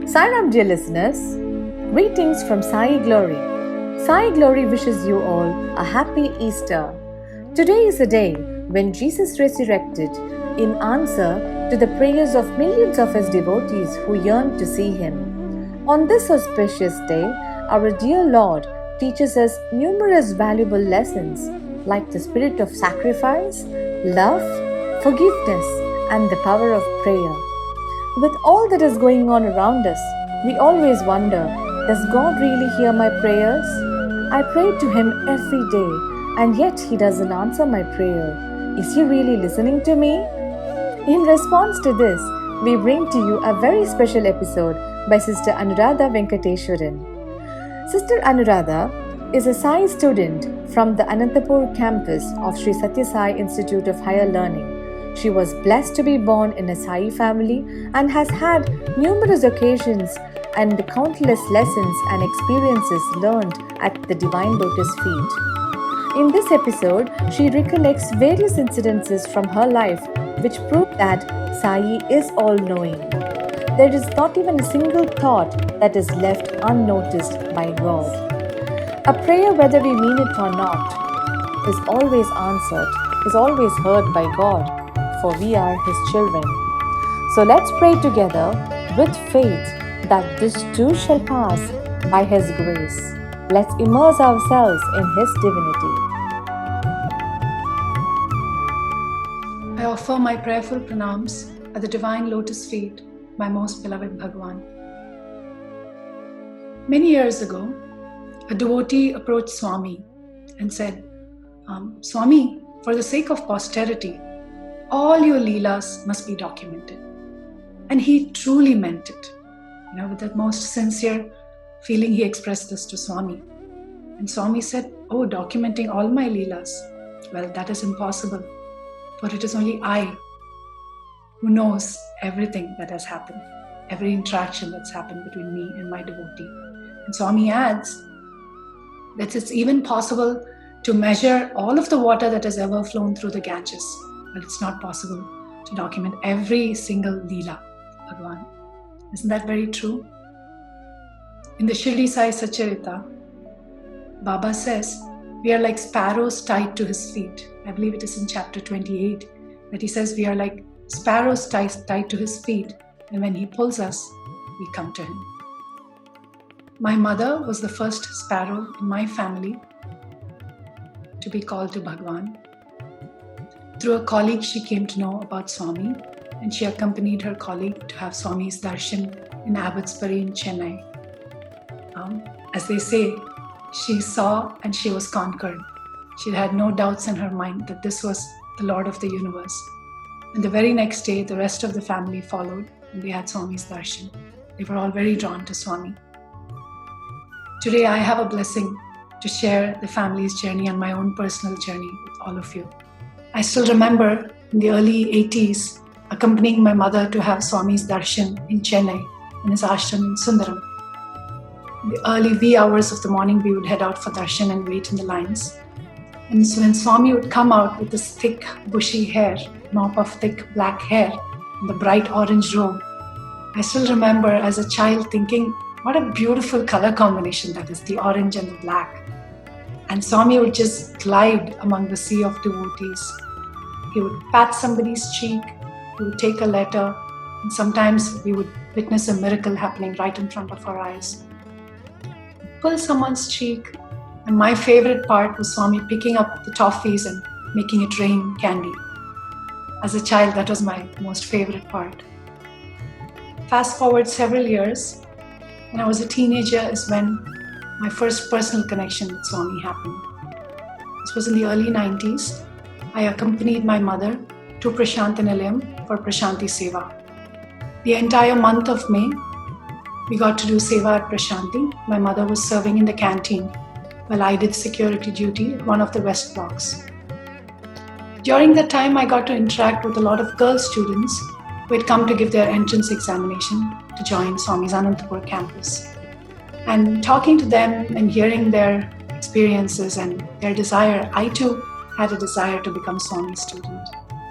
Sairam, dear listeners, greetings from Sai Glory. Sai Glory wishes you all a happy Easter. Today is a day when Jesus resurrected in answer to the prayers of millions of his devotees who yearned to see him. On this auspicious day, our dear Lord teaches us numerous valuable lessons like the spirit of sacrifice, love, forgiveness, and the power of prayer. With all that is going on around us, we always wonder, does God really hear my prayers? I pray to him every day, and yet he doesn't answer my prayer. Is he really listening to me? In response to this, we bring to you a very special episode by Sis.Anuradha Venkateswaran. Sister Anuradha is a Sai student from the Anantapur campus of Sri Sathya Sai Institute of Higher Learning. She was blessed to be born in a Sai family and has had numerous occasions and countless lessons and experiences learned at the Divine Lotus feet. In this episode, she recollects various incidences from her life which prove that Sai is all-knowing. There is not even a single thought that is left unnoticed by God. A prayer, whether we mean it or not, is always answered, is always heard by God, for we are his children. So let's pray together with faith that this too shall pass by his grace. Let's immerse ourselves in his divinity. I offer my prayerful pranams at the Divine Lotus feet, my most beloved Bhagwan. Many years ago, a devotee approached Swami and said, Swami, for the sake of posterity, all your leelas must be documented. And he truly meant it. With the most sincere feeling, he expressed this to Swami. And Swami said, oh, documenting all my leelas? Well, that is impossible, for it is only I who knows everything that has happened, every interaction that's happened between me and my devotee. And Swami adds that it's even possible to measure all of the water that has ever flown through the Ganges, but it's not possible to document every single leela, Bhagwan. Isn't that very true? In the Shirdi Sai Satcharita, Baba says, we are like sparrows tied to his feet. I believe it is in chapter 28 that he says we are like sparrows tied to his feet, and when he pulls us, we come to him. My mother was the first sparrow in my family to be called to Bhagwan. Through a colleague, she came to know about Swami, and she accompanied her colleague to have Swami's darshan in Abbotsbury in Chennai. As they say, she saw and she was conquered. She had no doubts in her mind that this was the Lord of the universe. And the very next day, the rest of the family followed and they had Swami's darshan. They were all very drawn to Swami. Today, I have a blessing to share the family's journey and my own personal journey with all of you. I still remember in the early 80s, accompanying my mother to have Swami's darshan in Chennai, in his ashram in Sundaram. In the early wee hours of the morning, we would head out for darshan and wait in the lines. And so when Swami would come out with this thick, bushy hair, mop of thick black hair, and the bright orange robe, I still remember as a child thinking, what a beautiful color combination that is, the orange and the black. And Swami would just glide among the sea of devotees. He would pat somebody's cheek, he would take a letter, and sometimes we would witness a miracle happening right in front of our eyes. Pull someone's cheek, and my favorite part was Swami picking up the toffees and making it rain candy. As a child, that was my most favorite part. Fast forward several years, when I was a teenager is when my first personal connection with Swami happened. This was in the early 90s. I accompanied my mother to Prashanti Nilayam for Prashanti Seva. The entire month of May, we got to do Seva at Prashanti. My mother was serving in the canteen while I did security duty at one of the West blocks. During that time, I got to interact with a lot of girl students who had come to give their entrance examination to join Swami's Anantapur campus. And talking to them and hearing their experiences and their desire, I too had a desire to become Swami's student.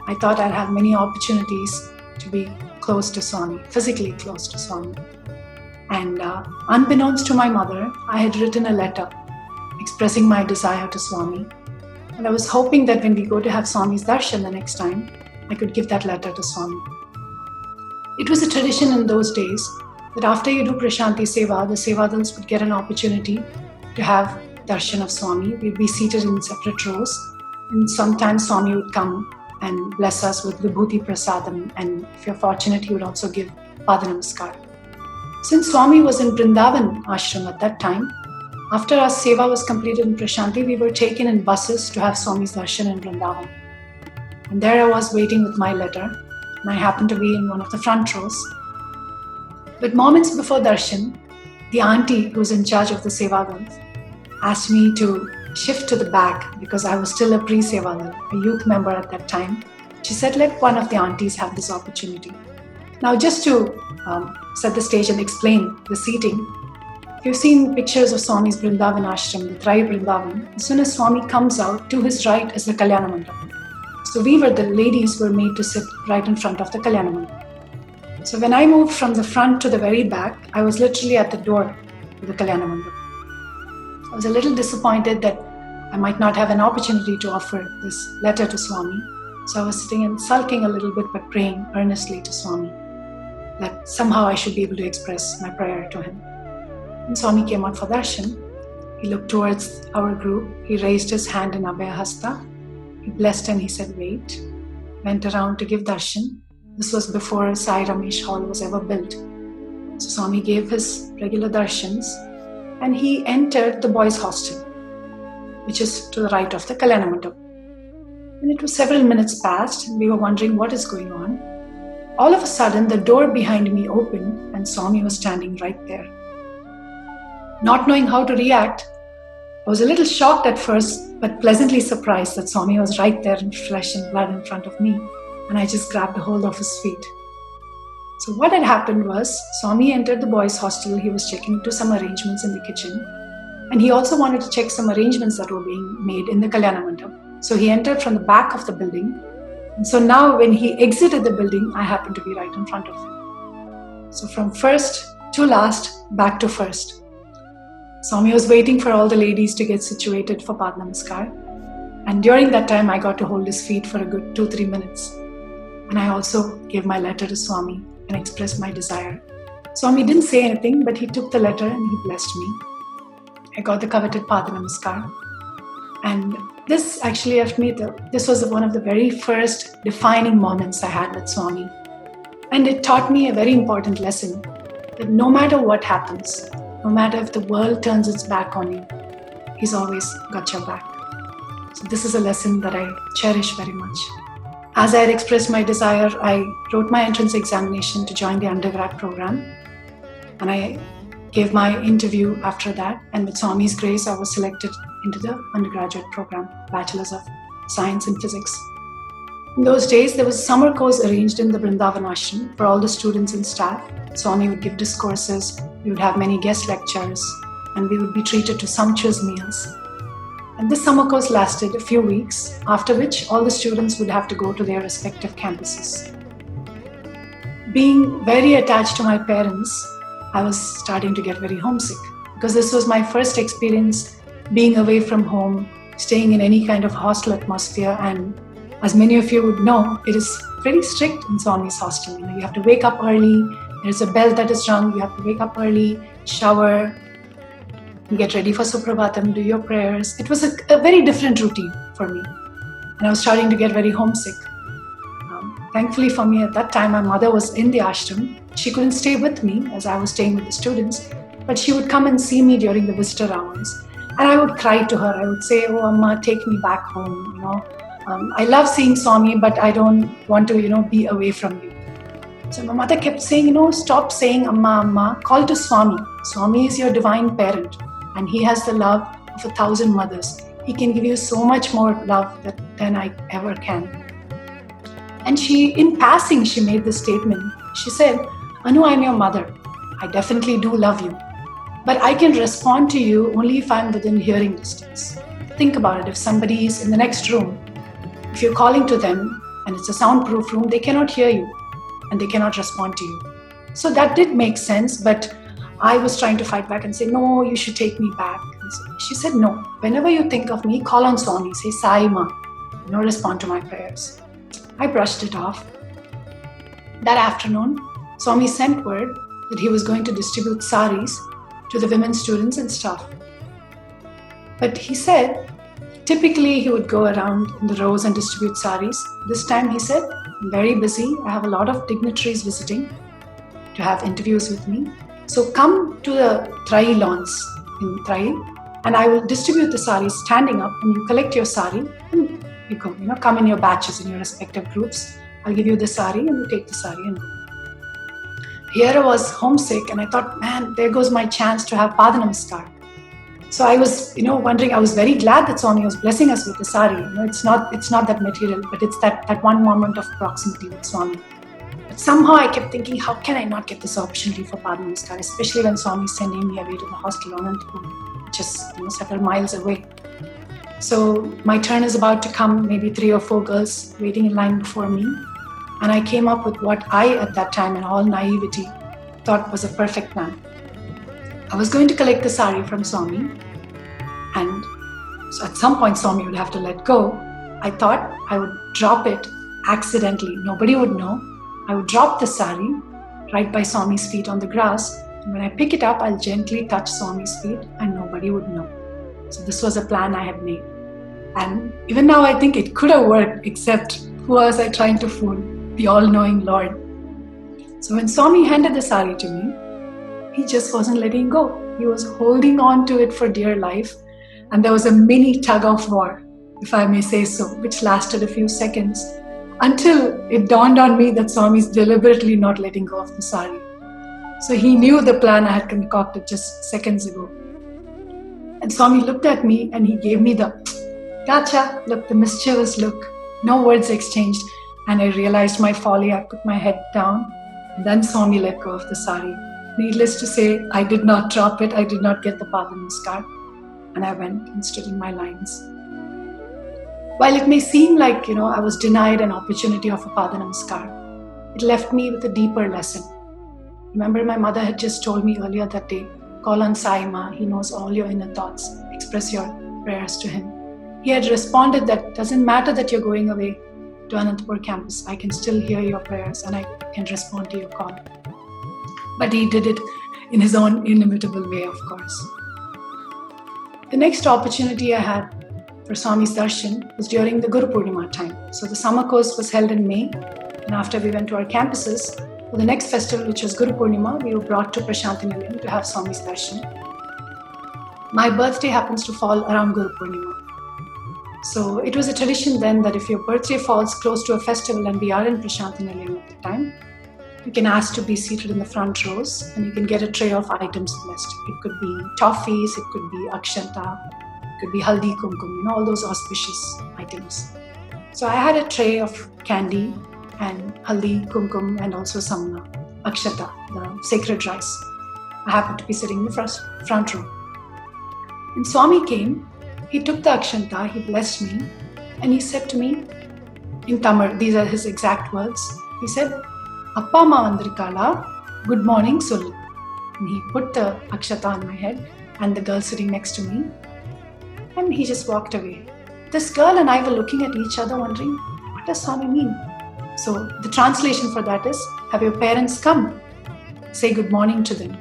I thought I'd have many opportunities to be close to Swami, physically close to Swami. And unbeknownst to my mother, I had written a letter expressing my desire to Swami. And I was hoping that when we go to have Swami's darshan the next time, I could give that letter to Swami. It was a tradition in those days that after you do Prashanti Seva, the Sevadals would get an opportunity to have darshan of Swami. We'd be seated in separate rows, and sometimes Swami would come and bless us with Vibhuti Prasadam, and if you're fortunate, he would also give Pada Namaskar. Since Swami was in Vrindavan ashram at that time, after our seva was completed in Prashanti, we were taken in buses to have Swami's darshan in Vrindavan. And there I was waiting with my letter, and I happened to be in one of the front rows. But moments before darshan, the auntie who was in charge of the sevadals asked me to shift to the back because I was still a pre-sevadal, a youth member at that time. She said, let one of the aunties have this opportunity. Now, just to set the stage and explain the seating, if you've seen pictures of Swami's Vrindavan ashram, the Trai Vrindavan, as soon as Swami comes out, to his right is the Kalyana Mandap. So the ladies were made to sit right in front of the Kalyana Mandap. So when I moved from the front to the very back, I was literally at the door of the Kalyana Mandap. I was a little disappointed that I might not have an opportunity to offer this letter to Swami. So I was sitting and sulking a little bit, but praying earnestly to Swami that somehow I should be able to express my prayer to him. When Swami came out for darshan, he looked towards our group, he raised his hand in Abhaya Hasta, he blessed and he said, wait, went around to give darshan. This was before Sai Ramesh Hall was ever built. So Swami gave his regular darshans and he entered the boys' hostel, which is to the right of the Kalyana Mandap. And it was several minutes past and we were wondering what is going on. All of a sudden, the door behind me opened and Swami was standing right there. Not knowing how to react, I was a little shocked at first, but pleasantly surprised that Swami was right there in flesh and blood in front of me, and I just grabbed a hold of his feet. So what had happened was, Swami entered the boys' hostel, he was checking into some arrangements in the kitchen, and he also wanted to check some arrangements that were being made in the Kalyana Mandap. So he entered from the back of the building, and so now when he exited the building, I happened to be right in front of him. So from first to last, back to first. Swami was waiting for all the ladies to get situated for Pada Namaskar. And during that time, I got to hold his feet for a good 2-3 minutes. And I also gave my letter to Swami and expressed my desire. Swami didn't say anything, but he took the letter and he blessed me. I got the coveted Pada Namaskar. And this actually left me, this was one of the very first defining moments I had with Swami. And it taught me a very important lesson, that no matter what happens, no matter if the world turns its back on you, He's always got your back. So this is a lesson that I cherish very much. As I had expressed my desire, I wrote my entrance examination to join the undergrad program. And I gave my interview after that. And with Swami's grace, I was selected into the undergraduate program, Bachelor's of Science in Physics. In those days, there was a summer course arranged in the Vrindavan ashram for all the students and staff. Swami would give discourses, we would have many guest lectures, and we would be treated to sumptuous meals. And this summer course lasted a few weeks, after which all the students would have to go to their respective campuses. Being very attached to my parents, I was starting to get very homesick because this was my first experience being away from home, staying in any kind of hostel atmosphere, and as many of you would know, it is pretty strict in Swami's hostel. You have to wake up early, there's a bell that is rung, you have to wake up early, shower, get ready for Suprabhatam, do your prayers. It was a very different routine for me. And I was starting to get very homesick. Thankfully for me at that time, my mother was in the ashram. She couldn't stay with me as I was staying with the students, but she would come and see me during the visitor hours. And I would cry to her. I would say, oh, Amma, take me back home. I love seeing Swami, but I don't want to, be away from you. So my mother kept saying, stop saying Amma, Amma, call to Swami. Swami is your divine parent and he has the love of 1,000 mothers. He can give you so much more love than I ever can. And in passing, she made this statement. She said, Anu, I'm your mother. I definitely do love you. But I can respond to you only if I'm within hearing distance. Think about it. If somebody is in the next room, if you're calling to them and it's a soundproof room, they cannot hear you and they cannot respond to you. So that did make sense, but I was trying to fight back and say, no, you should take me back. And so she said, no, whenever you think of me, call on Swami, say Sai Ma, respond to my prayers. I brushed it off. That afternoon, Swami sent word that he was going to distribute saris to the women students and staff. But he said, typically he would go around in the rows and distribute saris. This time he said, I'm very busy. I have a lot of dignitaries visiting to have interviews with me. So come to the Trai lawns in Trai and I will distribute the saris standing up, and you collect your sari and you go, come in your batches in your respective groups. I'll give you the sari and you take the sari and go. Here I was homesick and I thought, man, there goes my chance to have Pada Namaskar. So I was, wondering, I was very glad that Swami was blessing us with the sari. It's not that material, but it's that one moment of proximity with Swami. But somehow I kept thinking, how can I not get this opportunity for Pada Namaskar, especially when Swami is sending me away to the hostel Anantapur, which is several miles away. So my turn is about to come, maybe 3 or 4 girls waiting in line before me. And I came up with what I, at that time, in all naivety, thought was a perfect plan. I was going to collect the sari from Swami, and so at some point Swami would have to let go. I thought I would drop it accidentally. Nobody would know. I would drop the sari right by Swami's feet on the grass, and when I pick it up, I'll gently touch Swami's feet and nobody would know. So this was a plan I had made. And even now I think it could have worked, except who was I trying to fool? The all-knowing Lord. So when Swami handed the sari to me, he just wasn't letting go. He was holding on to it for dear life. And there was a mini tug of war, if I may say so, which lasted a few seconds until it dawned on me that Swami is deliberately not letting go of the sari. So he knew the plan I had concocted just seconds ago. And Swami looked at me and he gave me the gotcha look, the mischievous look. No words exchanged. And I realized my folly. I put my head down. And then Swami let go of the sari. Needless to say, I did not drop it. I did not get the Pada Namaskar. And I went and stood in my lines. While it may seem like, I was denied an opportunity of a Pada Namaskar, it left me with a deeper lesson. Remember, my mother had just told me earlier that day, call on Sai Ma. He knows all your inner thoughts. Express your prayers to him. He had responded that it doesn't matter that you're going away to Anantapur campus. I can still hear your prayers and I can respond to your call. But he did it in his own inimitable way, of course. The next opportunity I had for Swami's darshan was during the Guru Purnima time. So the summer course was held in May, and after we went to our campuses, for the next festival, which was Guru Purnima, we were brought to Prashanti Nilayam to have Swami's darshan. My birthday happens to fall around Guru Purnima. So it was a tradition then that if your birthday falls close to a festival and we are in Prashanti Nilayam at the time, you can ask to be seated in the front rows and you can get a tray of items blessed. It could be toffees, it could be akshanta, it could be haldi kumkum, all those auspicious items. So I had a tray of candy and haldi kumkum and also some akshata, the sacred rice. I happened to be sitting in the front row. When Swami came, he took the akshanta, he blessed me, and he said to me in Tamil, these are his exact words, he said, Appa Amma Vandirukala, good morning, Sollu. And he put the akshata on my head and the girl sitting next to me, and he just walked away. This girl and I were looking at each other wondering, what does Swami mean? So the translation for that is, have your parents come? Say good morning to them.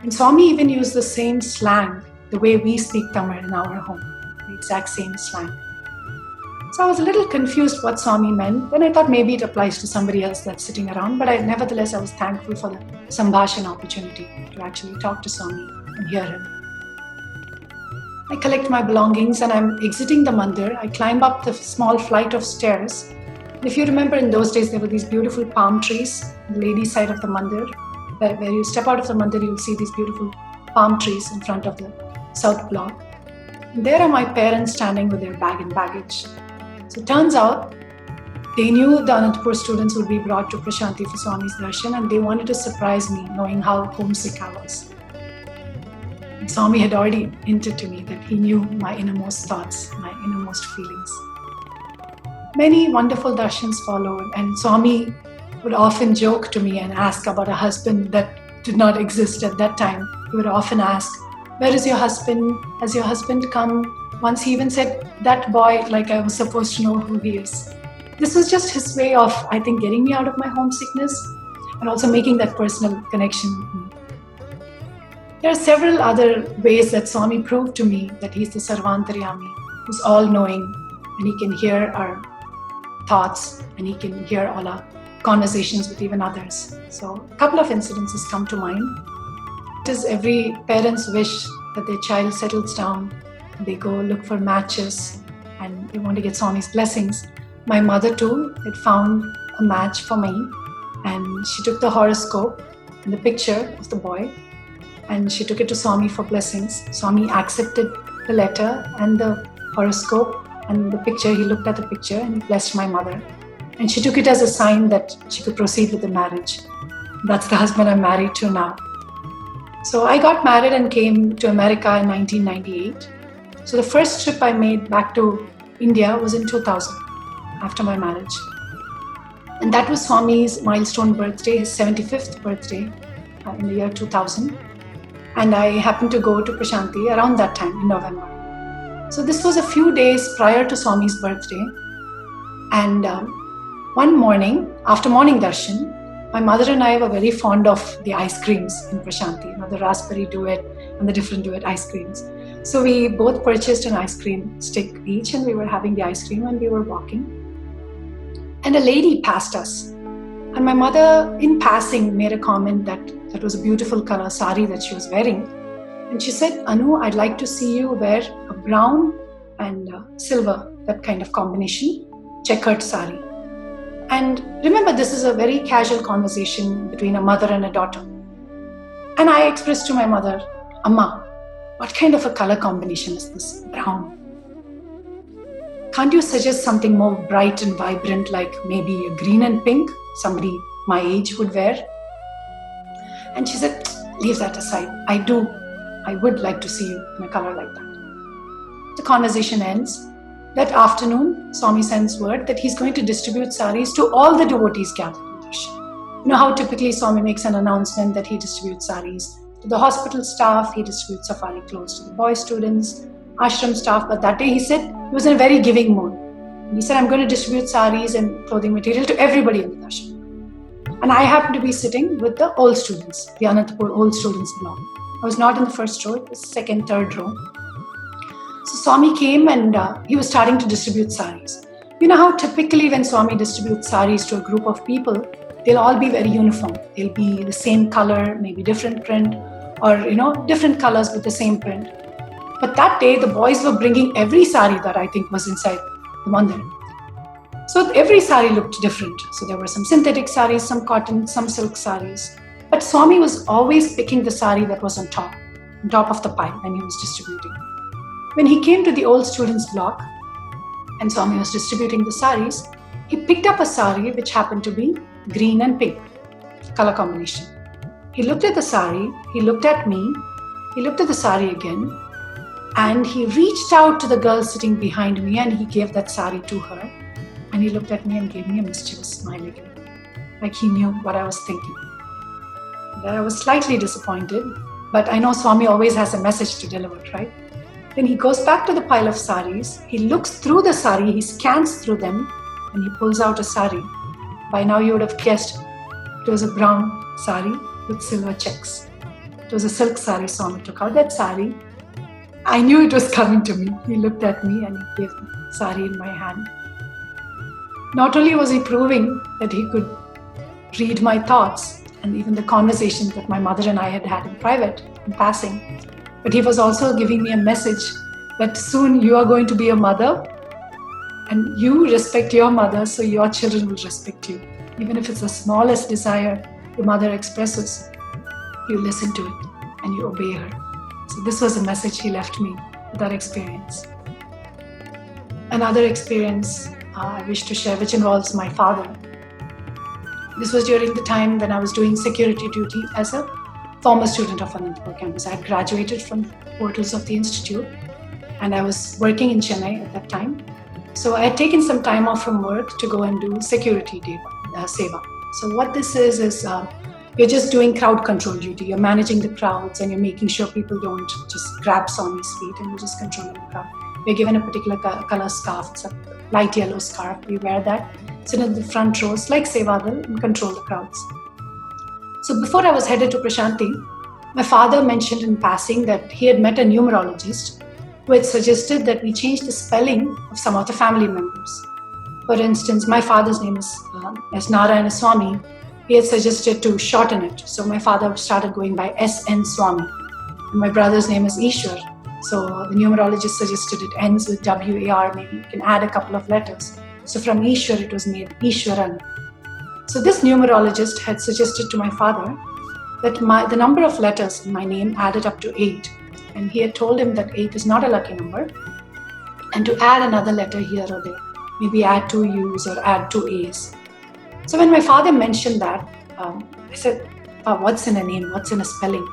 And Swami even used the same slang, the way we speak Tamil in our home, the exact same slang. So I was a little confused what Swami meant. Then I thought maybe it applies to somebody else that's sitting around, but nevertheless I was thankful for the Sambhashan opportunity to actually talk to Swami and hear him. I collect my belongings and I'm exiting the mandir. I climb up the small flight of stairs. And if you remember, in those days there were these beautiful palm trees on the ladies' side of the mandir. Where you step out of the mandir, you'll see these beautiful palm trees in front of the south block. And there are my parents standing with their bag and baggage. So it turns out they knew the Anantapur students would be brought to Prashanti for Swami's darshan, and they wanted to surprise me, knowing how homesick I was. And Swami had already hinted to me that he knew my innermost thoughts, my innermost feelings. Many wonderful darshans followed, and Swami would often joke to me and ask about a husband that did not exist at that time. He would often ask, "Where is your husband? Has your husband come?" Once he even said, "That boy," like I was supposed to know who he is. This was just his way of, I think, getting me out of my homesickness and also making that personal connection with me. There are several other ways that Swami proved to me that he's the Sarvantaryami, who's all-knowing, and he can hear our thoughts and he can hear all our conversations with even others. So a couple of incidences come to mind. It is every parent's wish that their child settles down, they go look for matches and they want to get Swami's blessings. My mother too had found a match for me, and she took the horoscope and the picture of the boy and she took it to Swami for blessings. Swami accepted the letter and the horoscope and the picture. He looked at the picture and he blessed my mother. And she took it as a sign that she could proceed with the marriage. That's the husband I'm married to now. So I got married and came to America in 1998. So the first trip I made back to India was in 2000, after my marriage. And that was Swami's milestone birthday, his 75th birthday in the year 2000. And I happened to go to Prashanti around that time in November. So this was a few days prior to Swami's birthday. And one morning, after morning darshan, my mother and I were very fond of the ice creams in Prashanti, the raspberry duet and the different duet ice creams. So we both purchased an ice cream stick each, and we were having the ice cream and we were walking. And a lady passed us. And my mother, in passing, made a comment that was a beautiful color sari that she was wearing. And she said, "Anu, I'd like to see you wear a brown and silver, that kind of combination, checkered sari." And remember, this is a very casual conversation between a mother and a daughter. And I expressed to my mother, "Amma, what kind of a color combination is this, brown? Can't you suggest something more bright and vibrant, like maybe a green and pink, somebody my age would wear?" And she said, "Leave that aside. I would like to see you in a color like that." The conversation ends. That afternoon, Swami sends word that he's going to distribute saris to all the devotees gathered in darshan. You know how typically Swami makes an announcement that he distributes saris to the hospital staff, he distributes safari clothes to the boy students, ashram staff, but that day he said he was in a very giving mood. And he said, "I'm going to distribute saris and clothing material to everybody in the darshan." And I happened to be sitting with the old students, the Anantapur old students block. I was not in the first row, it was second, third row. So Swami came and he was starting to distribute saris. You know how typically when Swami distributes saris to a group of people, they'll all be very uniform. They'll be the same color, maybe different print, or different colors with the same print. But that day, the boys were bringing every sari that I think was inside the mandir. So every sari looked different. So there were some synthetic saris, some cotton, some silk saris. But Swami was always picking the sari that was on top of the pile when he was distributing. When he came to the old students block and Swami was distributing the saris, he picked up a sari which happened to be green and pink, color combination. He looked at the sari, he looked at me, he looked at the sari again, and he reached out to the girl sitting behind me and he gave that sari to her. And he looked at me and gave me a mischievous smile again, like he knew what I was thinking. I was slightly disappointed, but I know Swami always has a message to deliver, right? Then he goes back to the pile of saris, he looks through the sari, he scans through them, and he pulls out a sari. By now you would have guessed it was a brown sari with silver checks. It was a silk sari. Swami took out that sari. I knew it was coming to me. He looked at me and he gave the sari in my hand. Not only was he proving that he could read my thoughts and even the conversations that my mother and I had had in private, in passing, but he was also giving me a message that soon you are going to be a mother and you respect your mother, so your children will respect you. Even if it's the smallest desire the mother expresses, you listen to it and you obey her. So this was a message he left me with that experience. Another experience I wish to share, which involves my father. This was during the time when I was doing security duty as a former student of Anantapur campus. I had graduated from portals of the institute and I was working in Chennai at that time. So I had taken some time off from work to go and do security seva. So what this is you're just doing crowd control duty. You're managing the crowds and you're making sure people don't just grab Swami's feet, and you're just controlling the crowd. We're given a particular color scarf. It's a light yellow scarf. We wear that, sit in the front rows like Sevadal and control the crowds. So before I was headed to Prashanti, my father mentioned in passing that he had met a numerologist who had suggested that we change the spelling of some of the family members. For instance, my father's name is Narayana Swami. He had suggested to shorten it. So my father started going by S.N. Swami. And my brother's name is Ishwar. So the numerologist suggested it ends with W-A-R. Maybe you can add a couple of letters. So from Ishwar, it was made Ishwaran. So this numerologist had suggested to my father that the number of letters in my name added up to 8. And he had told him that 8 is not a lucky number, and to add another letter here or there, maybe add 2 U's or add 2 A's. So when my father mentioned that, I said, what's in a name? What's in a spelling?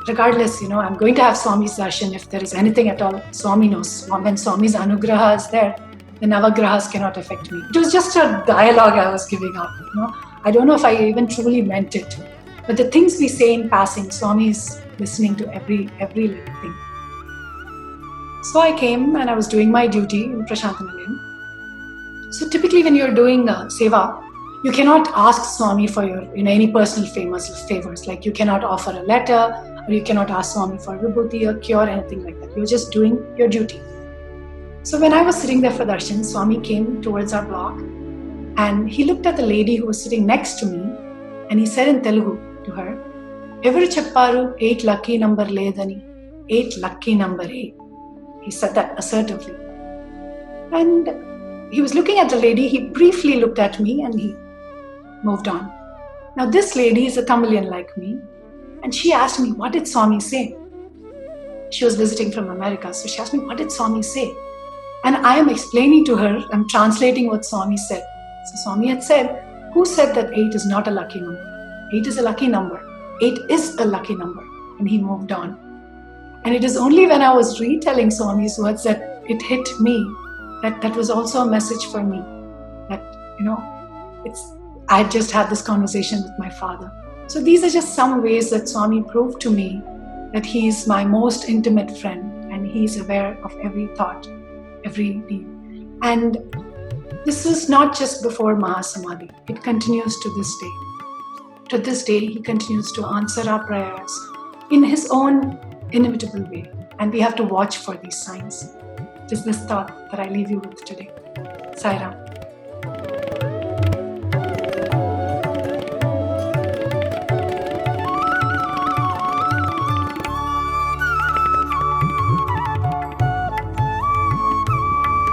Regardless, I'm going to have Swami's darshan. If there is anything at all, Swami knows. When Swami's anugraha is there, the navagrahas cannot affect me. It was just a dialogue I was giving out. I don't know if I even truly meant it. But the things we say in passing, Swami is listening to every little thing. So I came and I was doing my duty in Prashantanalayam. So typically when you're doing seva, you cannot ask Swami for your any personal favors. Like you cannot offer a letter, or you cannot ask Swami for vibhuti or cure, anything like that. You're just doing your duty. So when I was sitting there for darshan, Swami came towards our block and he looked at the lady who was sitting next to me and he said in Telugu to her, "Evaru chepparu 8 lucky number ledani, 8 lucky number 8. He said that assertively. And he was looking at the lady, he briefly looked at me and he moved on. Now this lady is a Tamilian like me, and she asked me, what did Swami say? She was visiting from America, so she asked me, what did Swami say? And I am explaining to her, I'm translating what Swami said. So Swami had said, who said that 8 is not a lucky number? 8 is a lucky number. 8 is a lucky number. And he moved on. And it is only when I was retelling Swami's words that it hit me that was also a message for me. That, I just had this conversation with my father. So these are just some ways that Swami proved to me that he is my most intimate friend and he is aware of every thought, every deed. And this is not just before Mahasamadhi. It continues to this day. To this day, he continues to answer our prayers in his own inimitable way. And we have to watch for these signs. It is this thought that I leave you with today. Sairam.